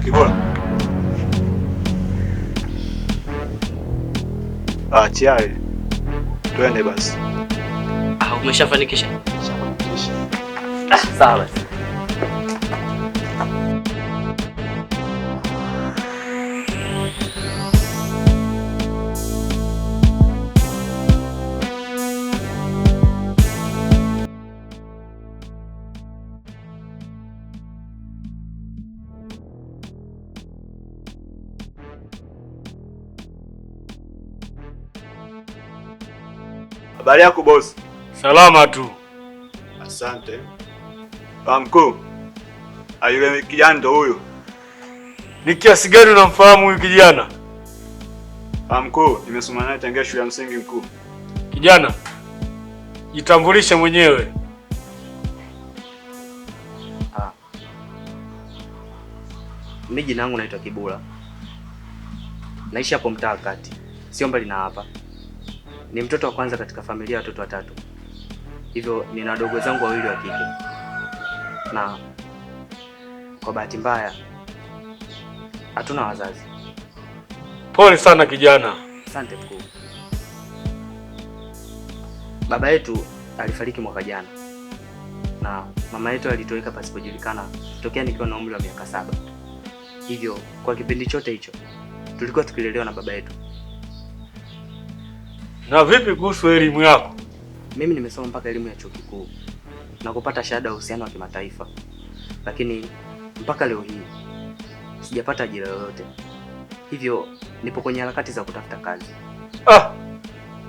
Kibora. Chiari. Twende basi. Umeshafanikisha? Shafanikisha. Sawa basi. Habari yako boss? Salama tu. Asante. Mkuu. Yule kijana ndo huyo. Ni kiasi gani unamfahamu huyu kijana? Mkuu, nimesoma naye tangia shule ya msingi mkuu. Kijana, jitambulishe mwenyewe. Mimi jina langu naitwa Kibula. Naishi hapo mtaa kati. Sio mbali na hapa. Ni mtoto wa kwanza katika familia ya watoto watatu. Hivyo nina wadogo zangu wawili wa kike. Na kwa bahati mbaya hatuna wazazi. Pole sana kijana. Asante mkuu. Baba yetu alifariki mwaka jana. Na mama yetu alitoweka pasipojulikana tokea nikiwa na umri wa miaka 7. Hivyo kwa kipindi chote hicho tulikuwa tukilelewa na baba yetu. Na vipi kuhusu elimu yako? Mimi nimesoma mpaka elimu ya chuo kikuu na kupata shahada ya uhusiano wa kimataifa. Lakini mpaka leo hii sijapata ajira yoyote. Hivyo nipo kwenye harakati za kutafuta kazi.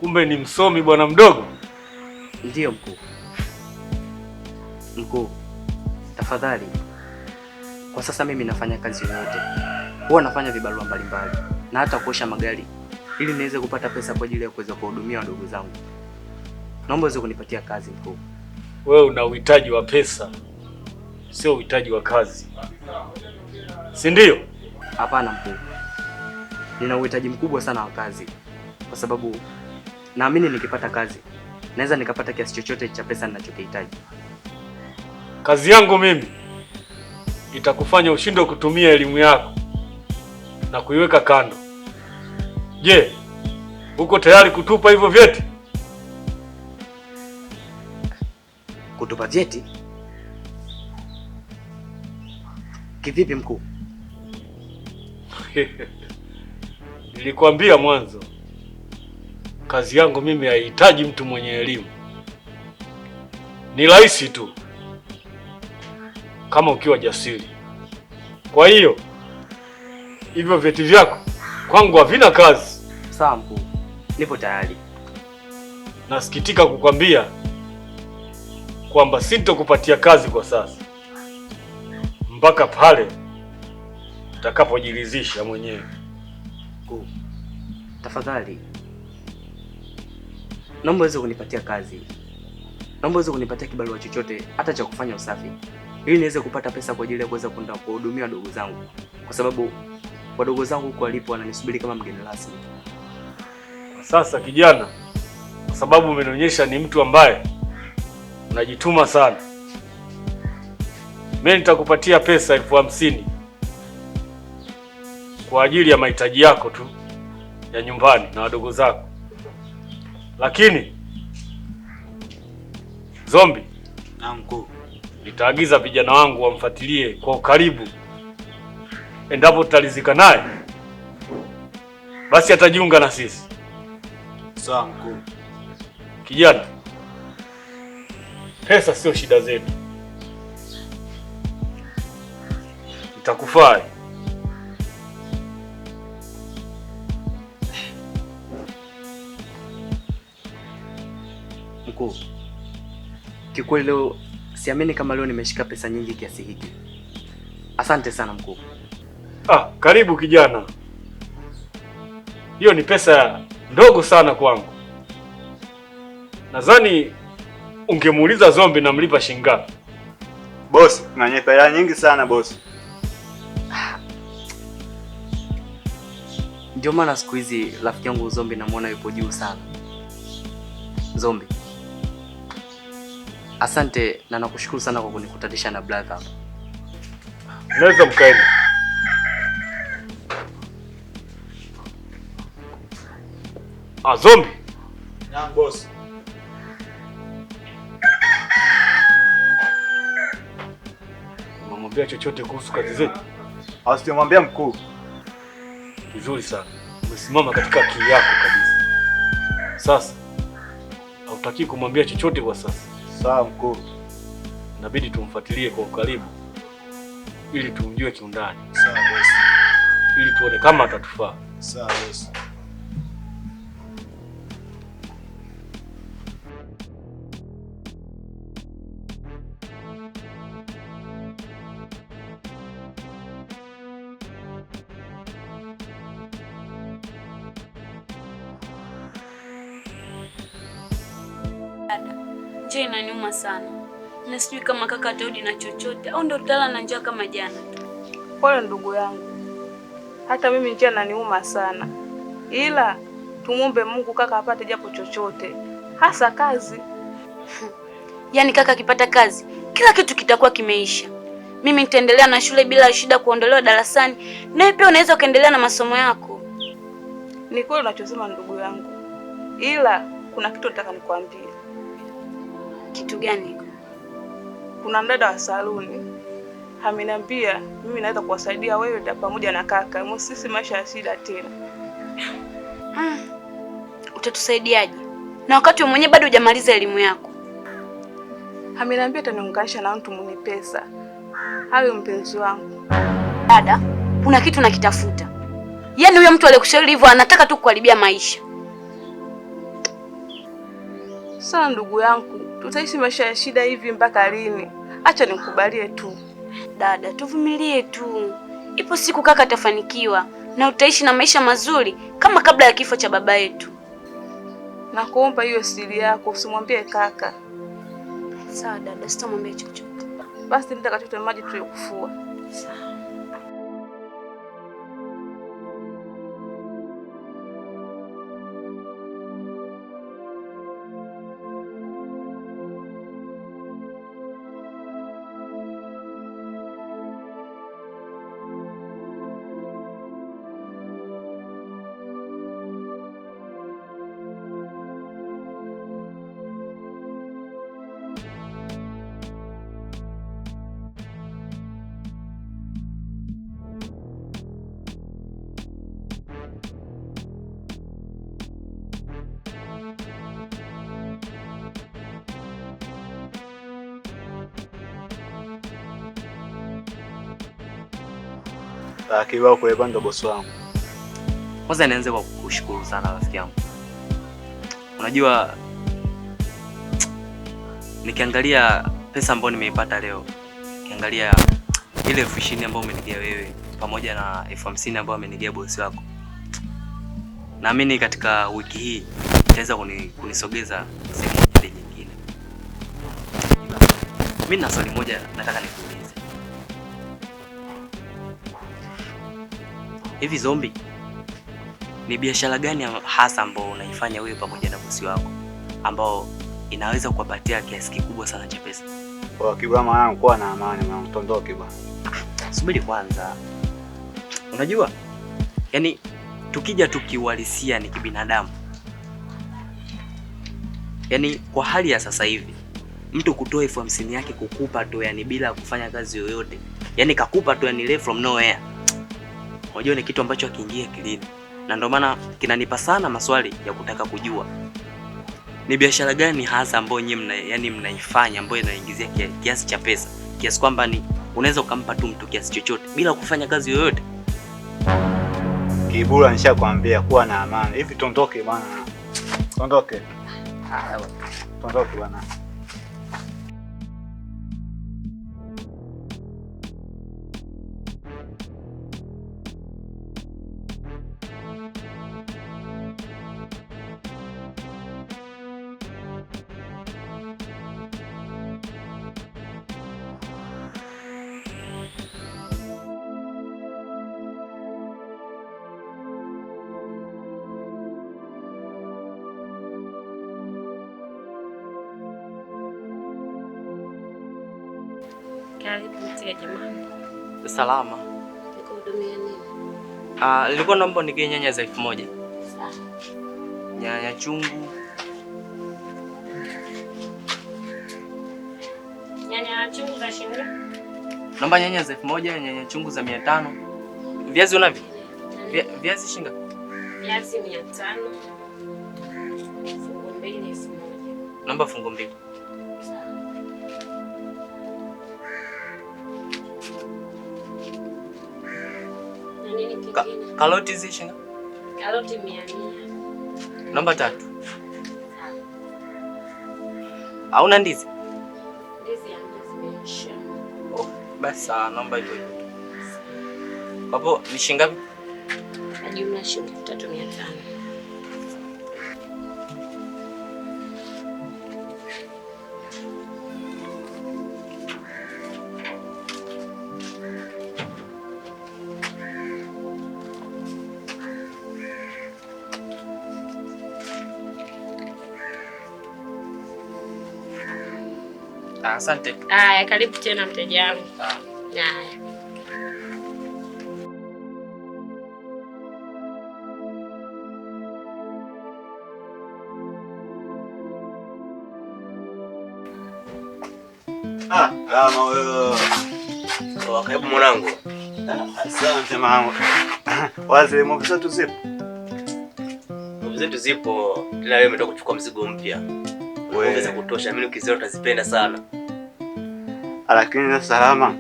Kumbe ni msomi bwana mdogo. Ndiyo mkuu. Mkuu, tafadhali. Kwa sasa mimi nafanya kazi yoyote. Huwa nafanya vibarua mbalimbali na hata kuosha magari ili niweze kupata pesa kwa ajili ya kuweza kuhudumia wadogo zangu. Naomba uweze kunipatia kazi mkuu. Wewe una uhitaji wa pesa, sio uhitaji wa kazi. Si ndio? Hapana mkuu. Nina uhitaji mkubwa sana wa kazi. Kwa sababu naamini nikipata kazi naweza nikapata kiasi chochote cha pesa ninachokihitaji. Kazi yangu mimi itakufanya ushindwe kutumia elimu yako na kuiweka kando. Je, uko tayari kutupa hivyo vyeti? Kutupa vyeti? Kivipi mkuu? Nilikwambia mwanzo, kazi yangu mimi haihitaji mtu mwenye elimu. Ni rahisi tu kama ukiwa jasiri. Kwa hiyo hivyo vyeti vyako kwangu havina kazi. Sawa mkuu. Nipo tayari. Nasikitika kukwambia kwamba sintokupatia kazi kwa sasa mpaka pale utakapojiridhisha mwenyewe. Mkuu, tafadhali naomba uweze kunipatia kazi. Naomba uweze kunipatia kibarua chochote hata cha kufanya usafi ili niweze kupata pesa kwa ajili ya kuweza kwenda kuhudumia wadogo zangu, kwa sababu wadogo zangu huko walipo wananisubiri kama mgeni rasmi. Sasa kijana, kwa sababu umenionyesha ni mtu ambaye unajituma sana, mimi nitakupatia pesa 50,000 kwa ajili ya mahitaji yako tu ya nyumbani na wadogo zako. Lakini Zombi, na mkuu, nitaagiza vijana wangu wamfuatilie kwa ukaribu. Endapo tutalizika naye, basi atajiunga na sisi. Sawa mkuu. Kijana, pesa sio shida zetu. Itakufaa. Mkuu, kikweli leo siamini kama leo nimeshika pesa nyingi kiasi hiki. Asante sana mkuu. Karibu kijana. Hiyo ni pesa ndogo sana kwangu. Nadhani ungemuuliza Zombi na mlipa shilingi ngapi. Boss, unanipa pesa nyingi sana boss. Ndio maana siku hizi rafiki yangu Zombi namuona yupo juu sana. Zombi, asante na nakushukuru sana kwa kunikutanisha na brother. Naweza mkaenda. Zombi. Naam boss. Unamwambia chochote kuhusu kazi zetu? Asitamwambia mkuu. Vizuri sana. Umesimama katika akili yako kabisa. Sasa hautaki kumwambia chochote kwa sasa. Sawa mkuu. Inabidi tumfuatilie kwa ukaribu ili tumjue kiundani. Sawa boss. Ili tuone kama atatufaa. Sawa boss. Njaa inaniuma sana. Na sijui kama kaka atarudi na chochote au ndo tutalala na njaa kama jana tu. Pole ndugu yangu. Hata mimi njaa inaniuma sana. Ila tumuombe Mungu kaka apate japo chochote. Hasa kazi. Yaani kaka akipata kazi, kila kitu kitakuwa kimeisha. Mimi nitaendelea na shule bila shida kuondolewa darasani. Nawe pia unaweza kuendelea na masomo yako. Ni kweli unachosema ndugu yangu. Ila kuna kitu nataka nikwambie. Kitu gani? Kuna mdada wa saluni ameniambia mimi naweza kuwasaidia wewe pamoja na kaka. Msisi maisha ya shida tena. Utatusaidiaje? Na wakati wewe mwenyewe bado hujamaliza elimu yako. Ameniambia ataniunganisha na mtu mwenye pesa. Awe mpenzi wangu. Dada, kuna kitu nakitafuta. Yaani huyo mtu aliyekushauri hivyo anataka tu kuharibia maisha. Sana ndugu yangu, tutaishi maisha ya shida hivi mpaka lini? Acha nikubalie tu. Dada, tuvumilie tu. Ipo siku kaka atafanikiwa na utaishi na maisha mazuri kama kabla ya kifo cha baba yetu. Nakuomba hiyo siri yako usimwambie kaka. Sawa dada, sitamwambia chochote. Basi nenda kachote maji tuyokufua. Sawa. Akiwa kwa ndo bosi wangu. Kwanza nianze kwa kukushukuru sana rafiki yangu. Unajua nikiangalia pesa ambayo nimeipata leo, nikiangalia ile 20,000 ambayo umenigia wewe pamoja na 50,000 ambayo amenigia bosi wako, naamini katika wiki hii itaweza kunisogeza sehemu moja nyingine. Mimi na swali moja nataka nikuulize. Hivi Zombi, ni biashara gani hasa ambao unaifanya wewe pamoja na bosi wako ambao inaweza kukupatia kiasi kikubwa sana cha pesa? Kwa kibwa mwanangu, kuwa na amani mwanangu, tondoke bwana. Subiri kwanza. Unajua? Yaani tukija tukiuhalisia ni kibinadamu. Yaani kwa hali ya sasa hivi mtu kutoa 50,000 yake kukupa tu, yani bila kufanya kazi yoyote. Yaani kakupa tu, yani left from nowhere. Unajua ni kitu ambacho hakiingia akilini. Na ndio maana kinanipa sana maswali ya kutaka kujua ni biashara gani hasa ambayo nyinyi mnaifanya ambayo inaingizia kiasi cha pesa, kiasi kwamba ni unaweza ukampa tu mtu kiasi chochote bila kufanya kazi yoyote. Kibula, nishakwambia kuwa na amani. Hivi tondoke bwana. Tondoke. Tondoke bwana. Karibu mtia jamani. Salama. Nikuhudumia nini? Nilikuwa naomba nige nyanya za 1,000. Sawa. nyanya chungu. Nyanya chungu za shilingi? Naomba nyanya za 1000, nyanya chungu za 500. Viazi unavyo? Viazi shinga? Viazi 500. Fungu mbili 1000. Naomba fungu mbili. Na nini kingine? Karoti hizi shinga? Karoti 100. Naomba 3. Hauna ndizi? Ndizi yangu zimeisha. Oh, basi naomba hivyo. Hapo ni shilingi ngapi? Na jumla shilingi 3500. Asante. Haya, karibu tena mteja wangu. Haya. Kama wewe. Karibu mwanangu. Asante mama. Wazi mobi zetu zipo. Mobi zetu zipo. Tena leo umetoka kuchukua mzigo mpya. Wewe za kutosha, mimi ukizero utazipenda sana. Lakini salama.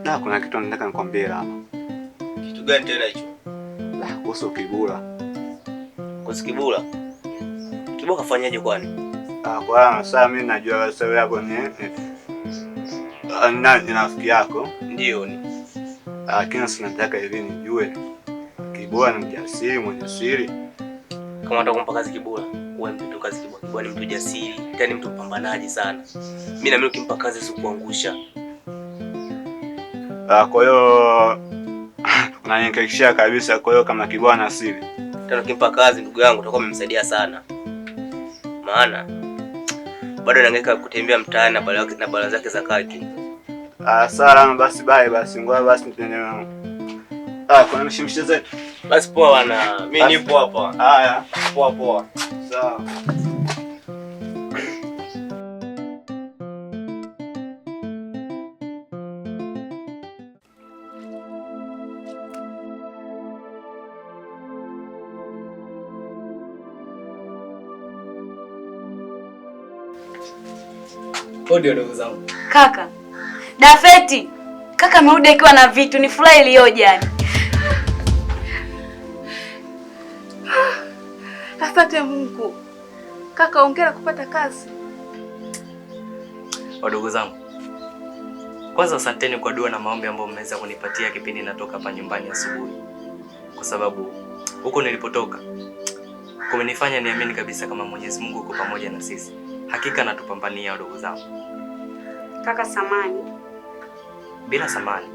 Na kuna kitu nataka nikwambie Rama. Kitu gani tena hicho? Kuhusu Kibula. Kuhusu Kibula? Kibula kafanyaje kwani? Kwa sasa mimi najua wewe yako ni rafiki yako. Ndio ni. Lakini sinataka hivi nijue Kibula ni mjasiri, mwenye siri. Kama unataka kumpa kazi Kibula, wewe mtu kazi Kibula. Kibula ni mtu jasiri, tena ni mtu mpambanaji sana. Mimi na mimi ukimpa kazi sikuangusha. Kwa hiyo unanihakikishia kabisa kwa hiyo kama Kibula na siri. Tena ukimpa kazi ndugu yangu utakuwa umemsaidia sana. Maana bado anahangaika kutembea mtaani na bala zake za kaki. Salama basi basi ngoja basi nitendewe. Kuna mshimshe zetu. Basi poa bwana. Mimi nipo hapa. Haya, poa. Sawa. Hodi ndugu zangu. Kaka. Dafeti. Kaka amerudi akiwa na vitu, ni furaha iliyoje yani. Asante Mungu. Kaka, hongera kupata kazi. Wadogo zangu, kwanza asanteni kwa dua na maombi ambayo mmeweza kunipatia kipindi natoka hapa nyumbani asubuhi. Kwa sababu huko nilipotoka kumenifanya niamini kabisa kama Mwenyezi Mungu yuko pamoja na sisi. Hakika anatupambania wadogo zangu. Kaka samani. Bila samani.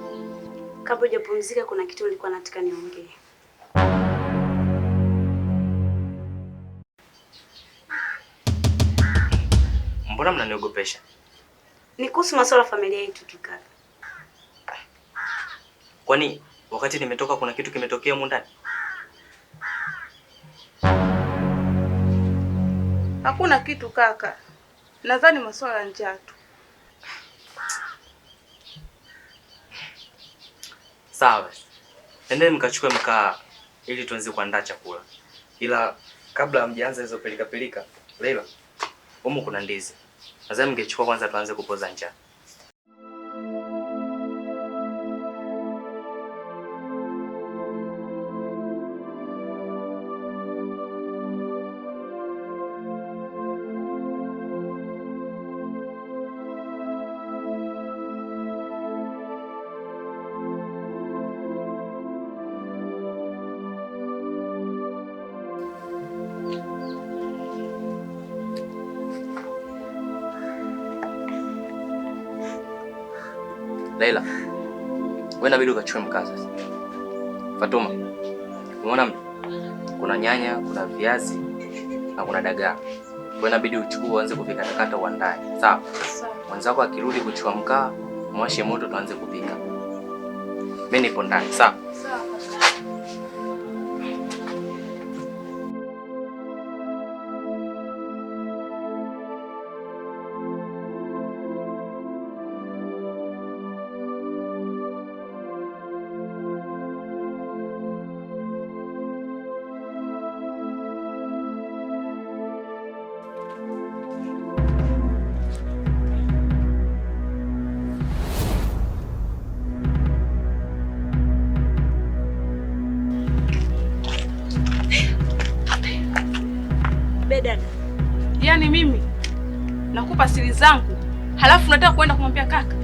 Kabla hujapumzika kuna kitu ulikuwa nataka niongee. Mbona mnaniogopesha? Ni kuhusu masuala familia yetu tu kaka. Kwani wakati nimetoka kuna kitu kimetokea huko ndani? Hakuna kitu kaka. Nadhani masuala ya njaa tu. Sawa. Endeni mkachukue mkaa ili tuanze kuandaa chakula. Ila kabla hamjaanza hizo pelika, Leila, humu kuna ndizi. Nadhani mngechukua kwanza tuanze kupoza njaa. Leila, wewe inabidi ukachukue mkaa sasa. Fatuma, umeona kuna nyanya, kuna viazi na kuna dagaa. Wewe inabidi uchukue uanze kupika uandae. Sawa? Sawa. Mwanzako akirudi kuchukua mkaa, mwashe moto tuanze kupika. Mimi nipo ndani, sawa? Sawa. we dada? Yaani mimi nakupa siri zangu, halafu unataka kwenda kumwambia kaka?